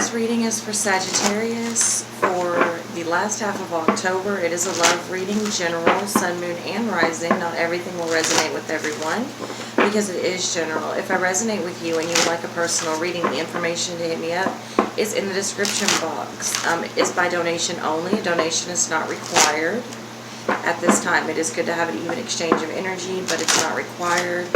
This reading is for Sagittarius for the last half of October. It is a love reading, general, sun, moon, and rising. Not everything will resonate with everyone because it is general. If I resonate with you and you would like a personal reading, the information to hit me up is in the description box. It's by donation only. A donation is not required at this time. It is good to have an even exchange of energy, but it's not required.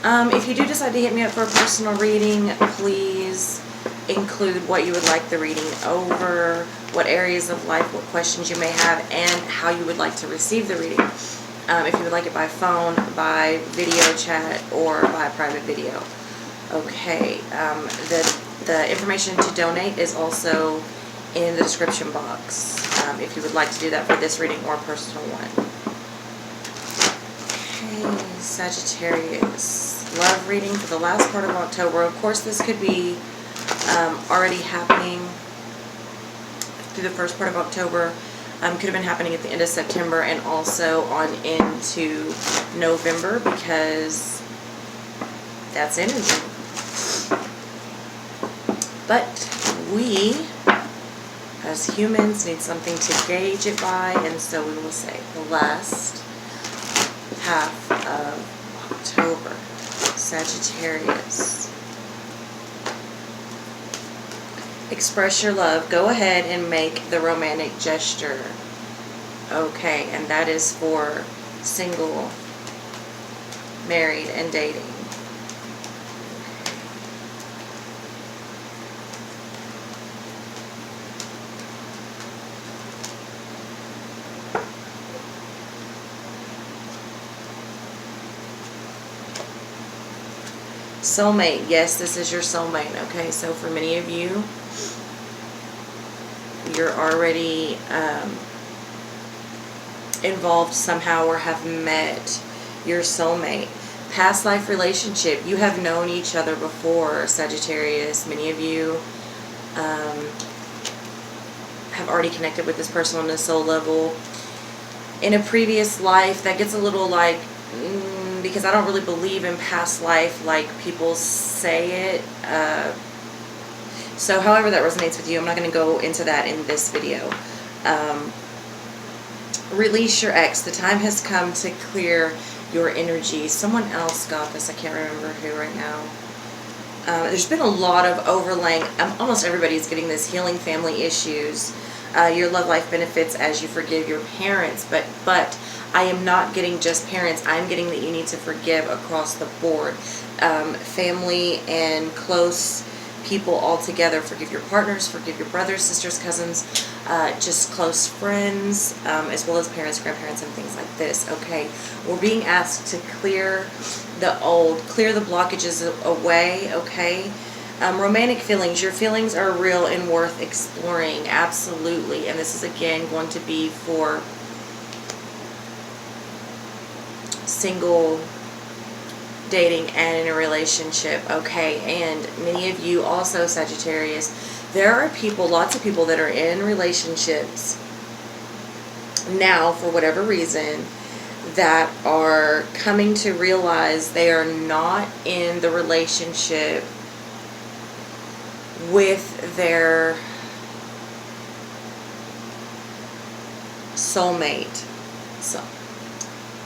If you do decide to hit me up for a personal reading, please include what you would like the reading over, what areas of life, what questions you may have, and how you would like to receive the reading. If you would like it by phone, by video chat, or by private video. Okay, the information to donate is also in the description box if you would like to do that for this reading or a personal one. Okay, Sagittarius, love reading for the last part of October. Of course, this could be already happening through the first part of October. Could have been happening at the end of September and also on into November because that's energy. But we, as humans, need something to gauge it by, and so we will say the last half of October, Sagittarius. Express your love. Go ahead and make the romantic gesture. Okay, and that is for single, married, and dating. Soulmate. Yes, this is your soulmate. Okay, so for many of you, you're already involved somehow or have met your soulmate. Past life relationship. You have known each other before, Sagittarius. Many of you have already connected with this person on a soul level. In a previous life, that gets a little like... because I don't really believe in past life like people say it. So however that resonates with you, I'm not going to go into that in this video. Release your ex. The time has come to clear your energy. Someone else got this. I can't remember who right now. There's been a lot of overlaying. Almost everybody's getting this. Healing family issues. Your love life benefits as you forgive your parents. But I am not getting just parents. I'm getting that you need to forgive across the board. Family and close people all together. Forgive your partners, forgive your brothers, sisters, cousins, just close friends, as well as parents, grandparents, and things like this. Okay, we're being asked to clear the old, clear the blockages away. Okay, romantic feelings. Your feelings are real and worth exploring. Absolutely. And this is again going to be for single, dating, and in a relationship. Okay, and many of you also, Sagittarius, there are people, lots of people that are in relationships now for whatever reason that are coming to realize they are not in the relationship with their soulmate. So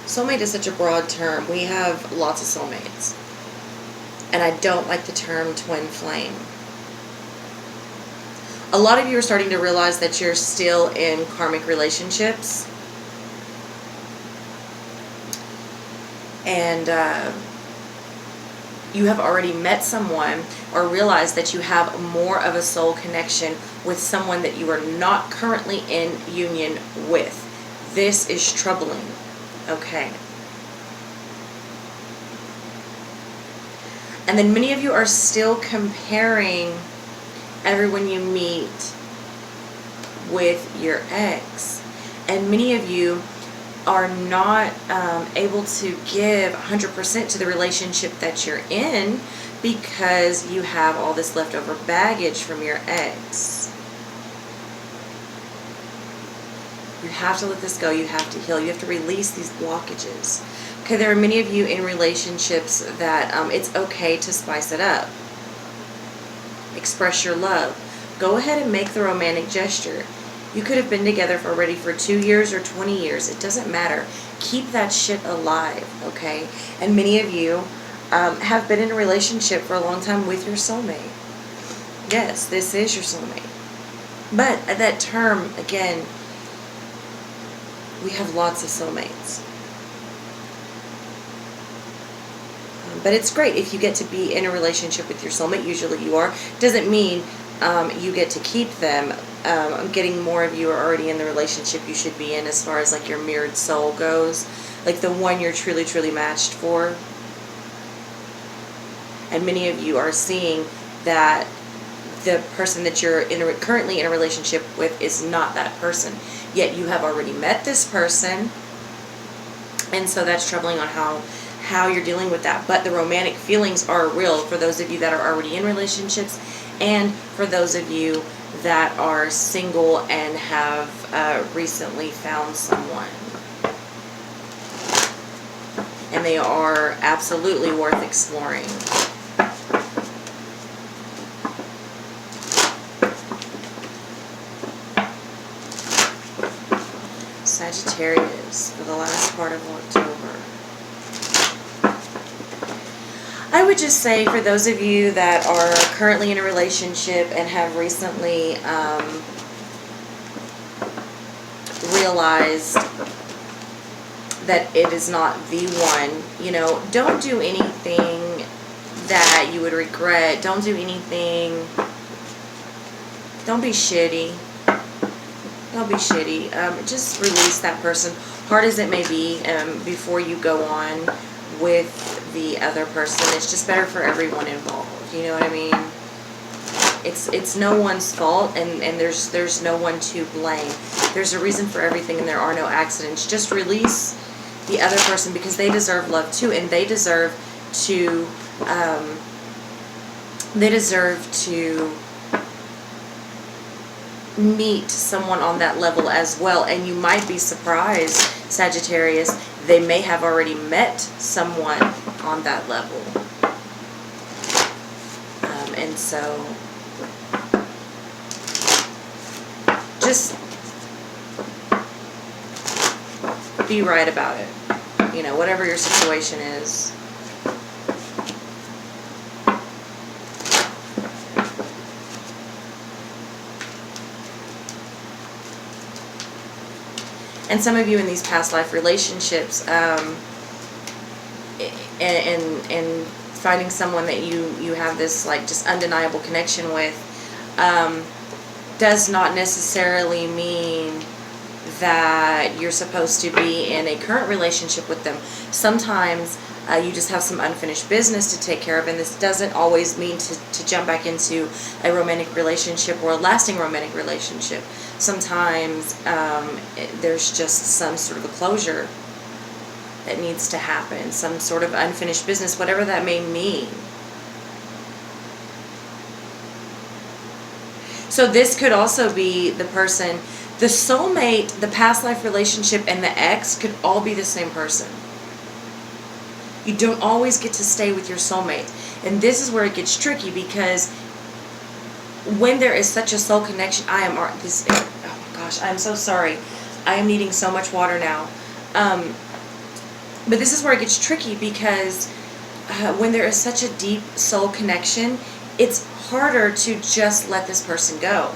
soulmate is such a broad term. We have lots of soulmates. And I don't like the term twin flame. A lot of you are starting to realize that you're still in karmic relationships. And you have already met someone or realized that you have more of a soul connection with someone that you are not currently in union with. This is troubling. Okay. And then many of you are still comparing everyone you meet with your ex. And many of you are not able to give 100% to the relationship that you're in because you have all this leftover baggage from your ex. You have to let this go. You have to heal. You have to release these blockages. Okay, there are many of you in relationships that it's okay to spice it up. Express your love. Go ahead and make the romantic gesture. You could have been together already for 2 years or 20 years. It doesn't matter. Keep that shit alive, okay? And many of you have been in a relationship for a long time with your soulmate. Yes, this is your soulmate. But at that term, again, we have lots of soulmates. But it's great if you get to be in a relationship with your soulmate. Usually you are. Doesn't mean you get to keep them. Getting more of you are already in the relationship you should be in as far as like your mirrored soul goes. Like the one you're truly, truly matched for. And many of you are seeing that the person that you're currently in a relationship with is not that person. Yet you have already met this person. And so that's troubling on how you're dealing with that. But the romantic feelings are real for those of you that are already in relationships, and for those of you that are single and have recently found someone. And they are absolutely worth exploring. Sagittarius for the last part of October. I would just say for those of you that are currently in a relationship and have recently realized that it is not the one, you know, don't do anything that you would regret. Don't do anything. Don't be shitty. Don't be shitty. Just release that person, hard as it may be, before you go on with the other person. It's just better for everyone involved. You know what I mean? It's no one's fault, and there's no one to blame. There's a reason for everything, and there are no accidents. Just release the other person because they deserve love too, and they deserve to meet someone on that level as well. And you might be surprised, Sagittarius, they may have already met someone on that level. And so just be right about it. You know, whatever your situation is. And some of you in these past life relationships, and finding someone that you have this like just undeniable connection with, does not necessarily mean that you're supposed to be in a current relationship with them. Sometimes you just have some unfinished business to take care of, and this doesn't always mean to jump back into a romantic relationship or a lasting romantic relationship. Sometimes there's just some sort of a closure that needs to happen, some sort of unfinished business, whatever that may mean. So this could also be the person, the soulmate, the past life relationship, and the ex could all be the same person. You don't always get to stay with your soulmate. And this is where it gets tricky, because when there is such a soul connection, oh my gosh, I'm so sorry. I am needing so much water now. But this is where it gets tricky, because when there is such a deep soul connection, it's harder to just let this person go.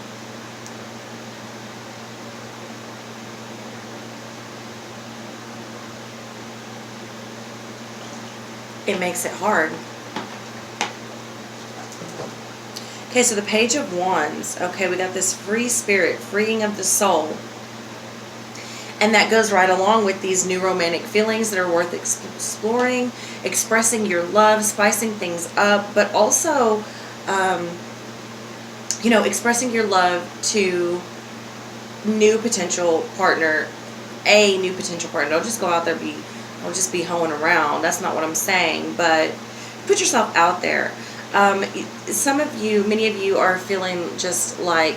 It makes it hard. Okay, so the Page of Wands. Okay, we got this free spirit, freeing of the soul. And that goes right along with these new romantic feelings that are worth exploring, expressing your love, spicing things up, but also, expressing your love to a new potential partner. Don't just go out there don't just be hoeing around. That's not what I'm saying, but put yourself out there. Many of you are feeling just like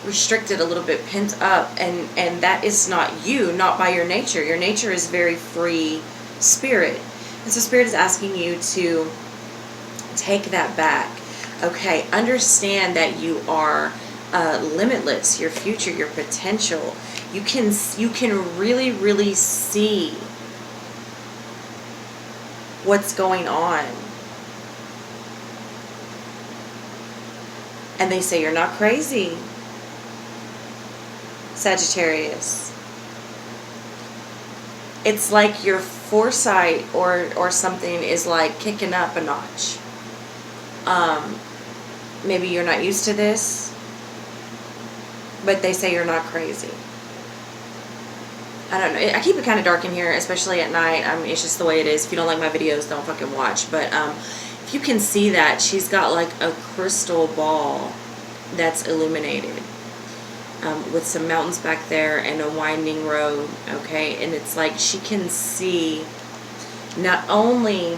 restricted, a little bit pent up, and that is not you, not by your nature. Your nature is very free spirit. And so spirit is asking you to Take that back. Okay, understand that you are limitless. Your future, your potential. You can really, really see what's going on. And they say you're not crazy, Sagittarius. It's like your foresight or something is like kicking up a notch. Maybe you're not used to this, but they say you're not crazy. I don't know. I keep it kind of dark in here, especially at night. It's just the way it is. If you don't like my videos, don't fucking watch. But if you can see that, she's got like a crystal ball that's illuminated with some mountains back there and a winding road. Okay, and it's like she can see not only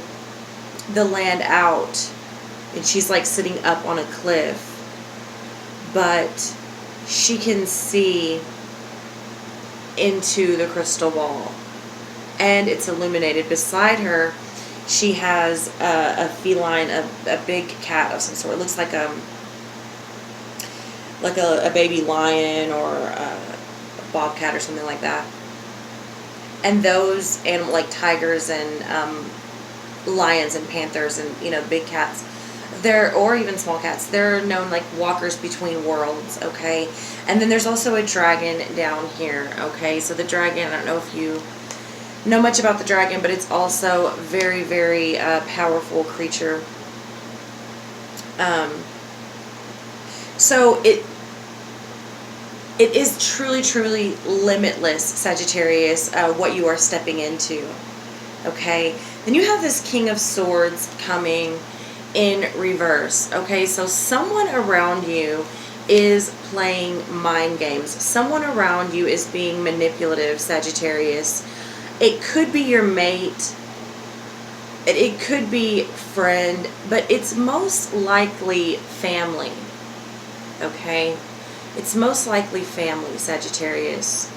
the land out, and she's like sitting up on a cliff, but she can see into the crystal ball, and it's illuminated. Beside her, she has a feline, a big cat of some sort. It looks like a baby lion or a bobcat or something like that. And those animals, like tigers and lions and panthers and big cats, or even small cats, they're known like walkers between worlds. Okay, and then there's also a dragon down here. Okay, so the dragon, I don't know if you know much about the dragon, but it's also very, very powerful creature. So it is truly, truly limitless, Sagittarius, what you are stepping into. Okay, then you have this King of Swords coming in reverse. Okay, so someone around you is playing mind games. Someone around you is being manipulative, Sagittarius. It could be your mate. It could be friend, but it's most likely family. Okay, it's most likely family, Sagittarius,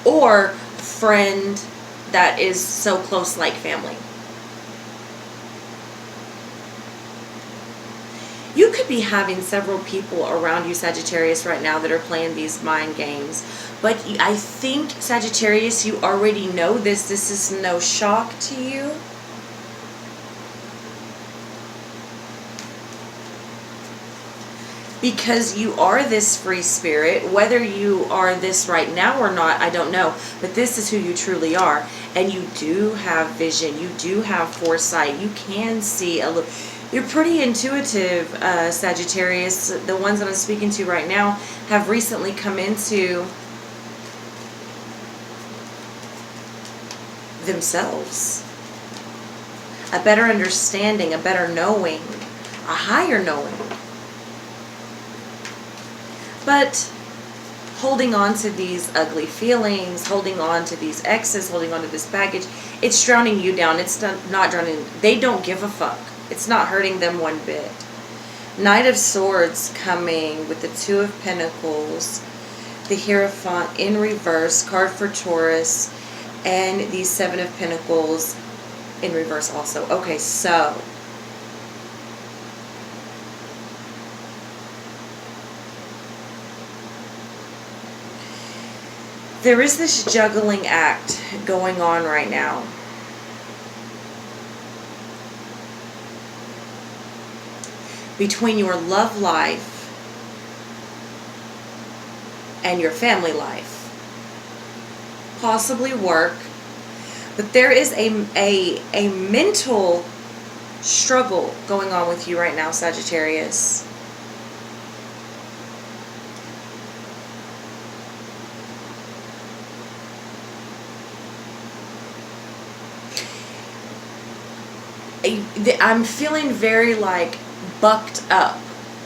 or friend that is so close like family. You could be having several people around you, Sagittarius, right now that are playing these mind games. But I think, Sagittarius, you already know this. This is no shock to you. Because you are this free spirit. Whether you are this right now or not, I don't know. But this is who you truly are. And you do have vision. You do have foresight. You can see a little. You're pretty intuitive, Sagittarius. The ones that I'm speaking to right now have recently come into themselves. A better understanding, a better knowing, a higher knowing. But holding on to these ugly feelings, holding on to these exes, holding on to this baggage, it's drowning you down. It's not drowning. They don't give a fuck. It's not hurting them one bit. Knight of Swords coming with the Two of Pentacles, the Hierophant in reverse, card for Taurus, and the Seven of Pentacles in reverse also. Okay, so there is this juggling act going on right now. Between your love life and your family life. Possibly work. But there is a mental struggle going on with you right now, Sagittarius. I'm feeling very like bucked up.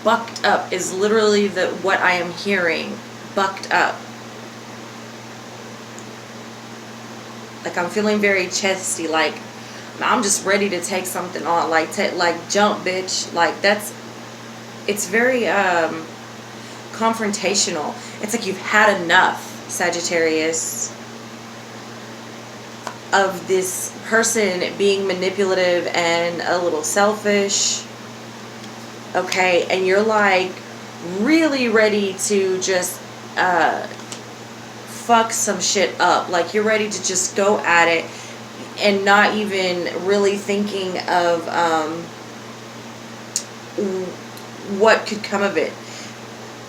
Bucked up is literally what I am hearing. Bucked up. Like I'm feeling very chesty. Like I'm just ready to take something on. Like jump, bitch. Like it's very confrontational. It's like you've had enough, Sagittarius, of this person being manipulative and a little selfish. okay? And you're like really ready to just fuck some shit up. Like you're ready to just go at it and not even really thinking of what could come of it,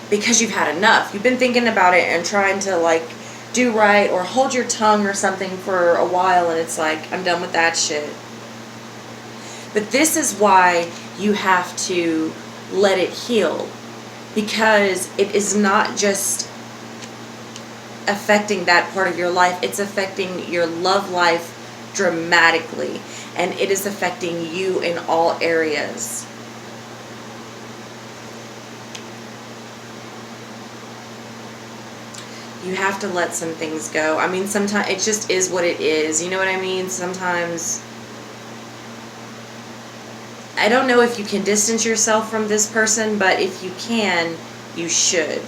because you've had enough. You've been thinking about it and trying to like do right or hold your tongue or something for a while, and it's like, I'm done with that shit. But this is why you have to let it heal, because it is not just affecting that part of your life, it's affecting your love life dramatically, and it is affecting you in all areas. You have to let some things go. I mean, sometimes it just is what it is. You know what I mean? Sometimes, I don't know if you can distance yourself from this person, but if you can, you should.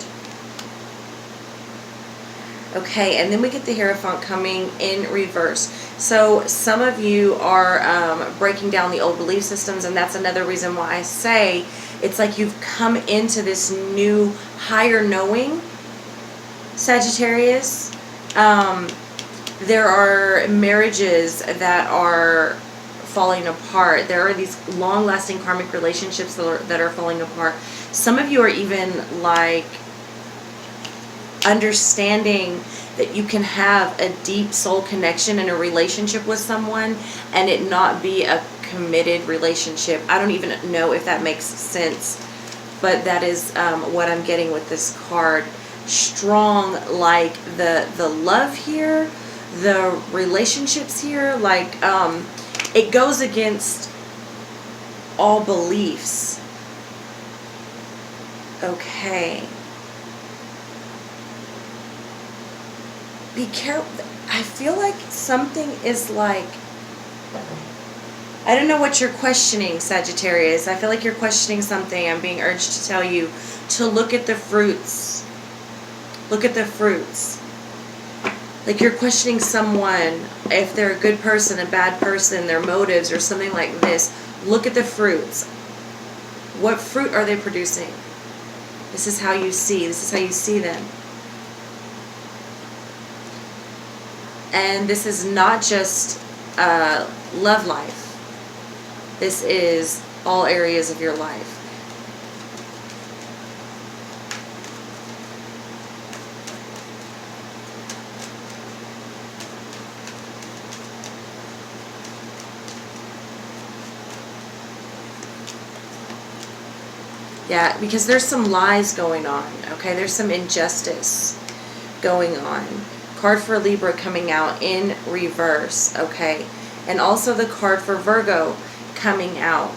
Okay, and then we get the Hierophant coming in reverse. So some of you are breaking down the old belief systems, and that's another reason why I say it's like you've come into this new higher knowing, Sagittarius. There are marriages that are falling apart. There are these long-lasting karmic relationships that are falling apart. Some of you are even like understanding that you can have a deep soul connection in a relationship with someone and it not be a committed relationship. I don't even know if that makes sense, but that is what I'm getting with this card. Strong, like the love here, the relationships here, like it goes against all beliefs. Okay. Be careful. I feel like something is like, I don't know what you're questioning, Sagittarius. I feel like you're questioning something. I'm being urged to tell you to look at the fruits. Look at the fruits. Like you're questioning someone, if they're a good person, a bad person, their motives or something like this. Look at the fruits. What fruit are they producing? This is how you see. This is how you see them. And this is not just love life. This is all areas of your life. Yeah, because there's some lies going on, okay? There's some injustice going on. Card for Libra coming out in reverse, okay? And also the card for Virgo coming out.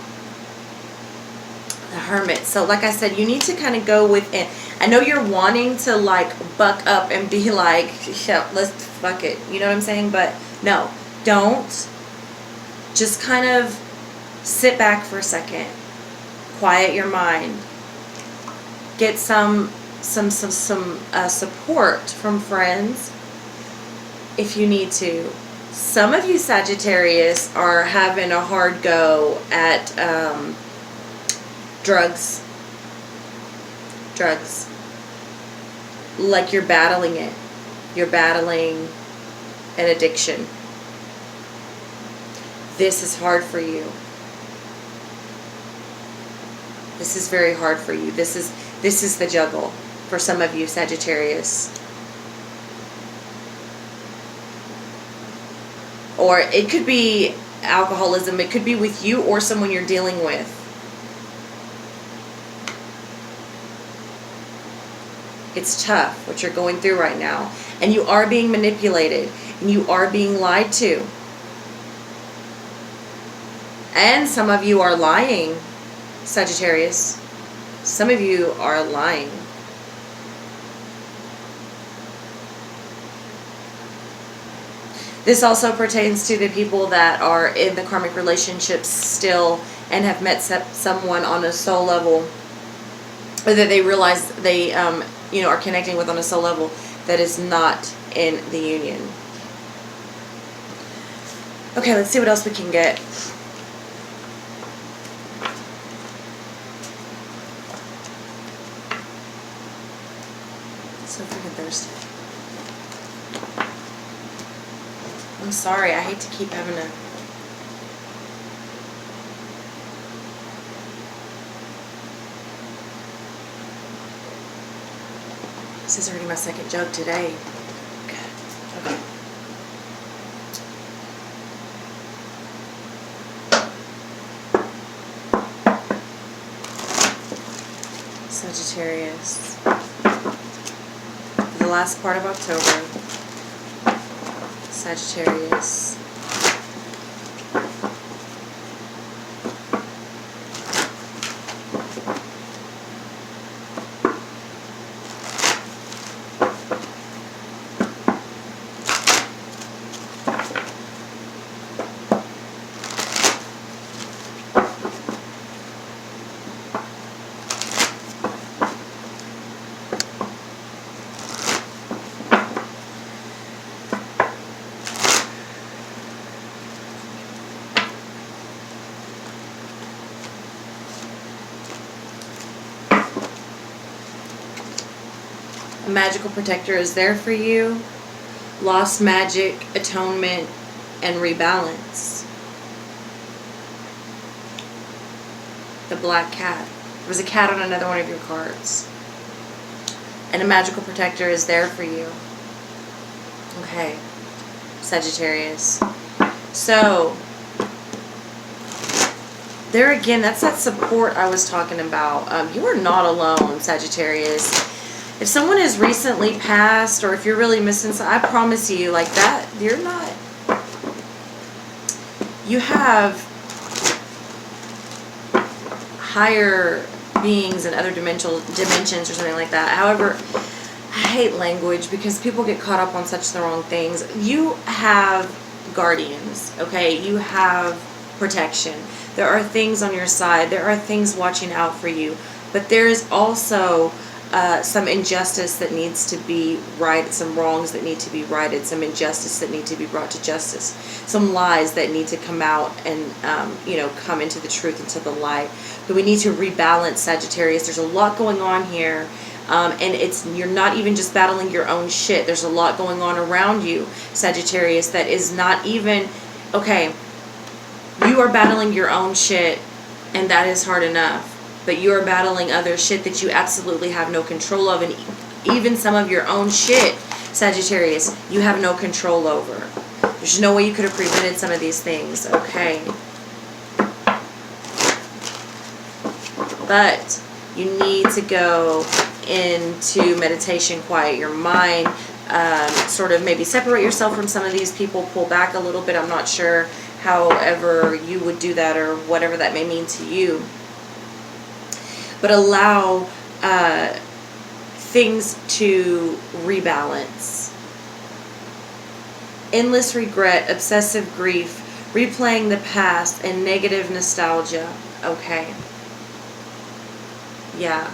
The Hermit. So like I said, you need to kind of go within. I know you're wanting to like buck up and be like, yeah, let's fuck it. You know what I'm saying? But no, don't. Just kind of sit back for a second. Quiet your mind. Get some support from friends if you need to. Some of you Sagittarius are having a hard go at drugs. Drugs. Like you're battling it. You're battling an addiction. This is hard for you. This is very hard for you. This is the juggle for some of you Sagittarius. Or it could be alcoholism. It could be with you or someone you're dealing with. It's tough what you're going through right now. And you are being manipulated. And you are being lied to. And some of you are lying, Sagittarius. Some of you are lying. This also pertains to the people that are in the karmic relationships still and have met someone on a soul level, or that they realize they are connecting with on a soul level that is not in the union. Okay, let's see what else we can get. So freaking thirsty. I'm sorry, I hate to keep having to. This is already my second jug today. Okay. Sagittarius. The last part of October. Sagittarius. A magical protector is there for you. Lost magic, atonement, and rebalance. The black cat. There was a cat on another one of your cards. And a magical protector is there for you. Okay. Sagittarius. So, there again, that's that support I was talking about. You are not alone, Sagittarius. If someone has recently passed, or if you're really missing, I promise you, like that, you're not. You have higher beings and other dimensions or something like that. However, I hate language because people get caught up on such the wrong things. You have guardians, okay? You have protection. There are things on your side. There are things watching out for you. But there is also some injustice that needs to be righted, some wrongs that need to be righted, some injustice that need to be brought to justice, some lies that need to come out and, come into the truth, into the light. But we need to rebalance, Sagittarius. There's a lot going on here. And you're not even just battling your own shit. There's a lot going on around you, Sagittarius, that is not even, okay, you are battling your own shit, and that is hard enough. But you are battling other shit that you absolutely have no control of. And even some of your own shit, Sagittarius, you have no control over. There's no way you could have prevented some of these things, okay? But you need to go into meditation, quiet your mind, sort of maybe separate yourself from some of these people, pull back a little bit. I'm not sure however you would do that or whatever that may mean to you. But allow things to rebalance. Endless regret, obsessive grief, replaying the past, and negative nostalgia. Okay. Yeah.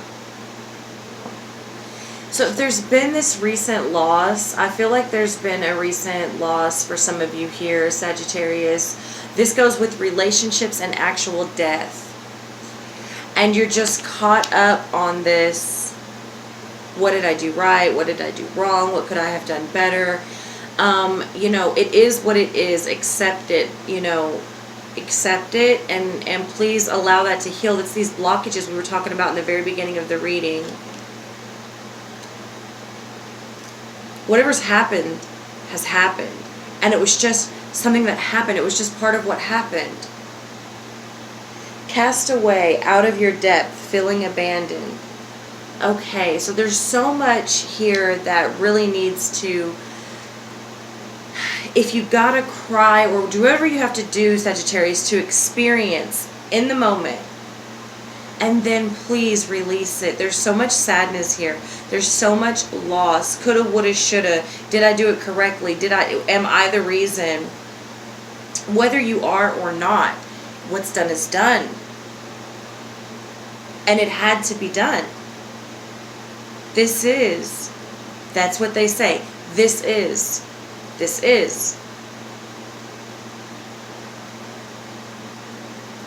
So if there's been this recent loss, I feel like there's been a recent loss for some of you here, Sagittarius. This goes with relationships and actual death. And you're just caught up on this, what did I do right? What did I do wrong? What could I have done better? It is what it is. Accept it, accept it, and please allow that to heal. That's these blockages we were talking about in the very beginning of the reading. Whatever's happened has happened. And it was just something that happened. It was just part of what happened. Cast away, out of your depth, feeling abandoned. Okay, so there's so much here that really needs to, if you gotta cry or do whatever you have to do, Sagittarius, to experience in the moment, and then please release it. There's so much sadness here. There's so much loss. Coulda, woulda, shoulda. Did I do it correctly? Am I the reason? Whether you are or not, what's done is done. And it had to be done. That's what they say. This is.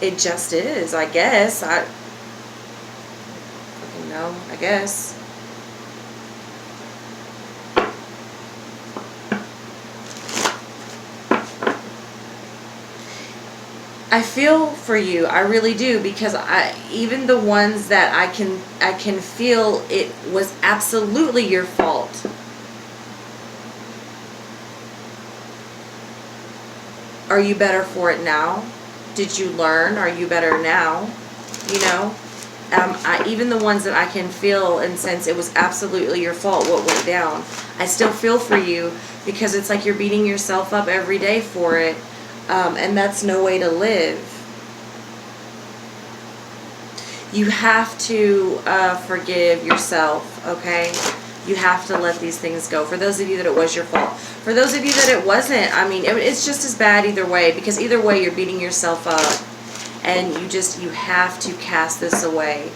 It just is, I guess. I guess. I feel for you, I really do, because even the ones that I can feel it was absolutely your fault. Are you better for it now? Did you learn? Are you better now? You know, even the ones that I can feel and sense it was absolutely your fault what went down, I still feel for you, because it's like you're beating yourself up every day for it. And that's no way to live. You have to forgive yourself, okay? You have to let these things go. For those of you that it was your fault. For those of you that it wasn't, I mean, it's just as bad either way, because either way you're beating yourself up. And you have to cast this away.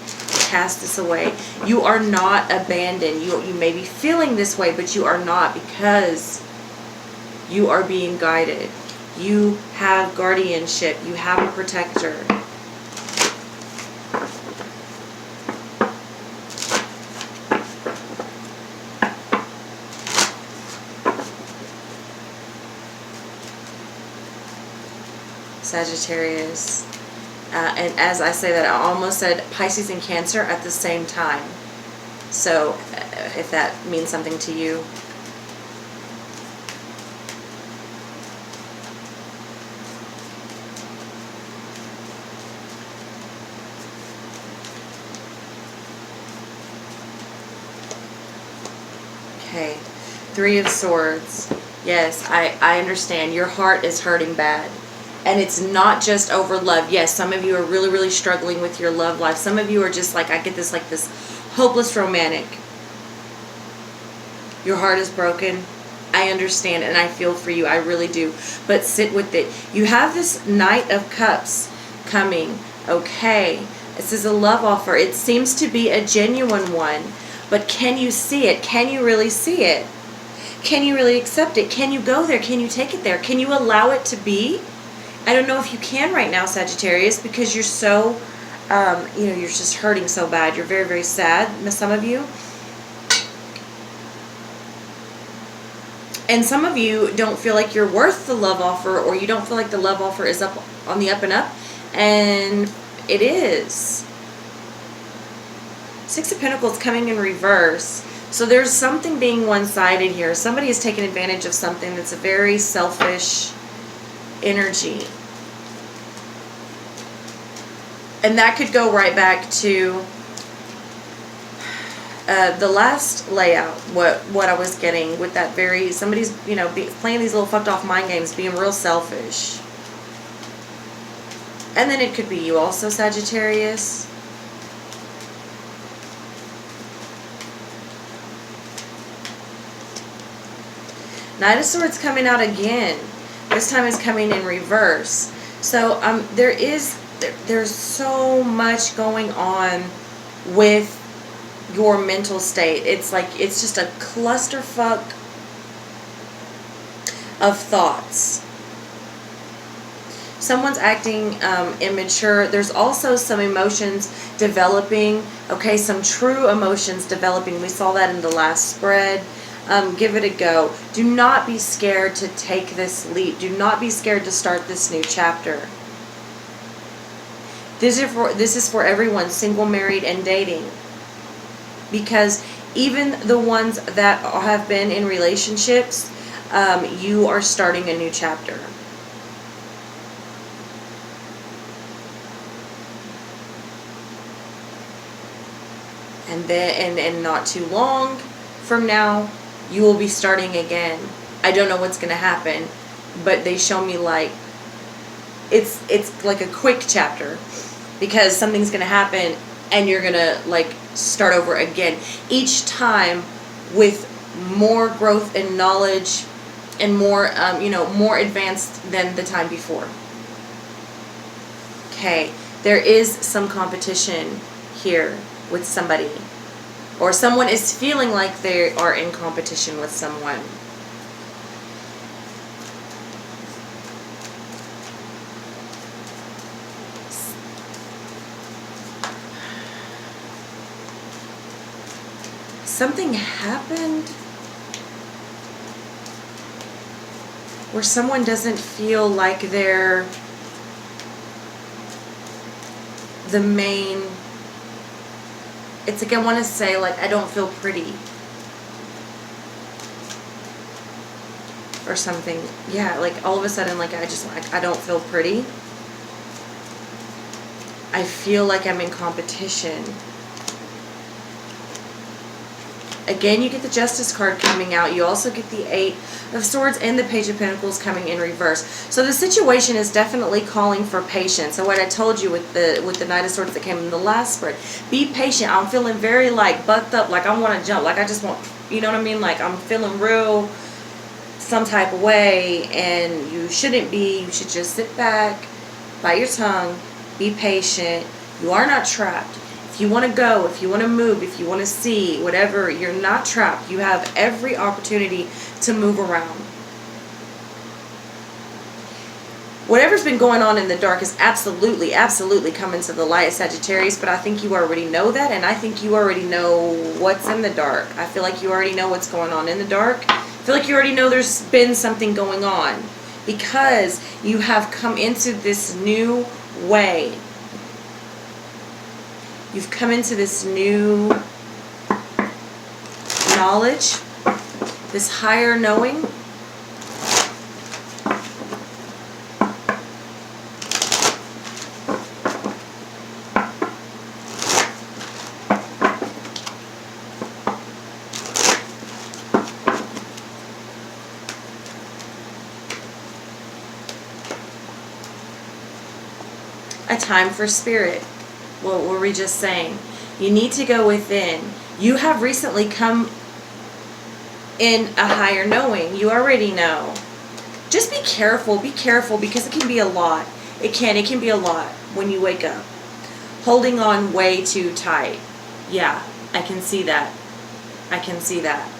Cast this away. You are not abandoned. You may be feeling this way, but you are not, because you are being guided. You have guardianship. You have a protector. Sagittarius. And as I say that, I almost said Pisces and Cancer at the same time. So, if that means something to you. Okay, Three of Swords. Yes, I understand. Your heart is hurting bad. And it's not just over love. Yes, some of you are really, really struggling with your love life. Some of you are just like, I get this, like this hopeless romantic. Your heart is broken. I understand and I feel for you. I really do. But sit with it. You have this Knight of Cups coming. Okay. This is a love offer. It seems to be a genuine one. But can you see it? Can you really see it? Can you really accept it? Can you go there? Can you take it there? Can you allow it to be? I don't know if you can right now, Sagittarius, because you're so, you're just hurting so bad. You're very, very sad, some of you. And some of you don't feel like you're worth the love offer, or you don't feel like the love offer is up on the up and up. And it is. Six of Pentacles coming in reverse. So there's something being one-sided here. Somebody is taking advantage of something that's a very selfish energy. And that could go right back to the last layout, what I was getting with that very, somebody's, playing these little fucked off mind games, being real selfish. And then it could be you also, Sagittarius. Knight of Swords coming out again. This time it's coming in reverse. So there's so much going on with your mental state. It's like, it's just a clusterfuck of thoughts. Someone's acting immature. There's also some emotions developing. Okay, some true emotions developing. We saw that in the last spread. Give it a go. Do not be scared to take this leap. Do not be scared to start this new chapter. This is for everyone, single, married, and dating. Because even the ones that have been in relationships, you are starting a new chapter. And then, and not too long from now, you will be starting again. I don't know what's going to happen, but they show me like it's like a quick chapter, because something's going to happen and you're going to like start over again, each time with more growth and knowledge and more more advanced than the time before. Okay, there is some competition here with somebody, or someone is feeling like they are in competition with someone. Something happened where someone doesn't feel like they're the main, it's like I want to say, like, I don't feel pretty. Or something. Yeah, like all of a sudden, like I don't feel pretty. I feel like I'm in competition. Again, you get the Justice card coming out. You also get the 8 of Swords and the Page of Pentacles coming in reverse. So the situation is definitely calling for patience. So what I told you with the Knight of Swords that came in the last spread, be patient. I'm feeling very like bucked up, like I want to jump, like I just want, you know what I mean? Like I'm feeling real some type of way, and you shouldn't be. You should just sit back, bite your tongue, be patient. You are not trapped. If you want to go, if you want to move, if you want to see, whatever, you're not trapped. You have every opportunity to move around. Whatever's been going on in the dark is absolutely, absolutely coming to the light, Sagittarius, but I think you already know that, and I think you already know what's in the dark. I feel like you already know what's going on in the dark. I feel like you already know there's been something going on because you have come into this new way. You've come into this new knowledge, this higher knowing. A time for spirit. What were we just saying? You need to go within. You have recently come in a higher knowing. You already know. Just be careful because it can be a lot. It can be a lot when you wake up. Holding on way too tight. Yeah, I can see that. I can see that.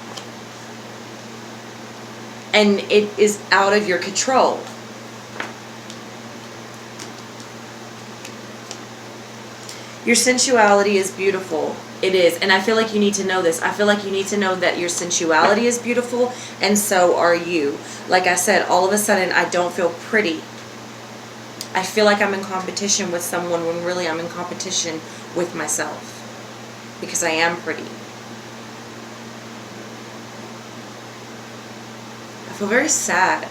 And it is out of your control. Your sensuality is beautiful. It is. And I feel like you need to know this. I feel like you need to know that your sensuality is beautiful, and so are you. Like I said, all of a sudden, I don't feel pretty. I feel like I'm in competition with someone when really I'm in competition with myself. Because I am pretty. I feel very sad.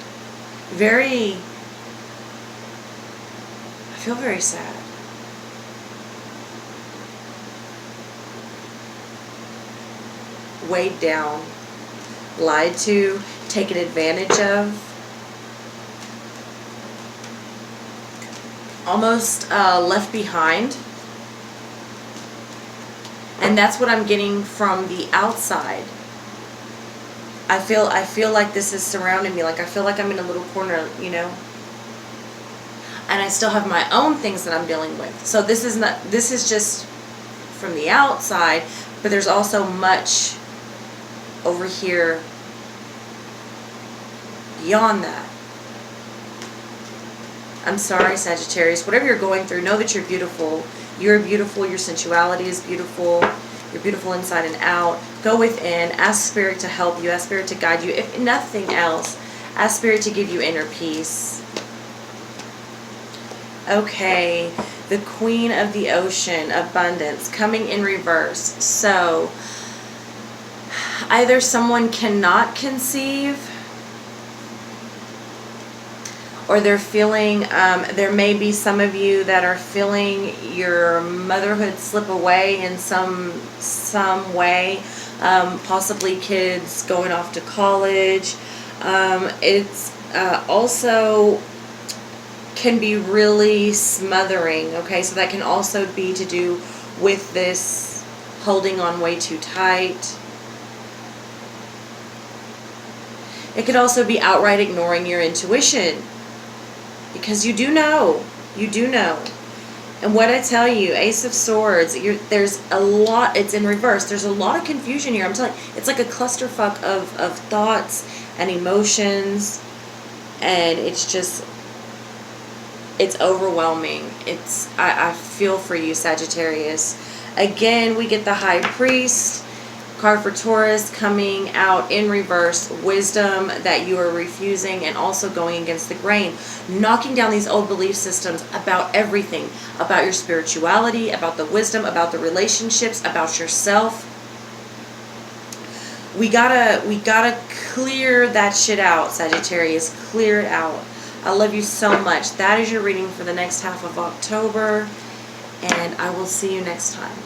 I feel very sad. Weighed down, lied to, taken advantage of, almost left behind. And that's what I'm getting from the outside. I feel like this is surrounding me. Like I feel like I'm in a little corner, you know. And I still have my own things that I'm dealing with. So this is just from the outside, but there's also much over here beyond that. I'm sorry, Sagittarius. Whatever you're going through, know that you're beautiful. You're beautiful. Your sensuality is beautiful. You're beautiful inside and out. Go within. Ask Spirit to help you. Ask Spirit to guide you. If nothing else, ask Spirit to give you inner peace. Okay. The Queen of the Ocean, abundance, coming in reverse. So either someone cannot conceive, or they're feeling, there may be some of you that are feeling your motherhood slip away in some way, possibly kids going off to college. It's also can be really smothering, okay? So that can also be to do with this holding on way too tight. It could also be outright ignoring your intuition. Because you do know. You do know. And what I tell you, Ace of Swords, there's a lot, it's in reverse. There's a lot of confusion here. I'm telling you, it's like a clusterfuck of thoughts and emotions. And it's just, it's overwhelming. I feel for you, Sagittarius. Again, we get the High Priest. Card for Taurus coming out in reverse, wisdom that you are refusing and also going against the grain. Knocking down these old belief systems about everything. About your spirituality, about the wisdom, about the relationships, about yourself. We gotta clear that shit out, Sagittarius. Clear it out. I love you so much. That is your reading for the next half of October. And I will see you next time.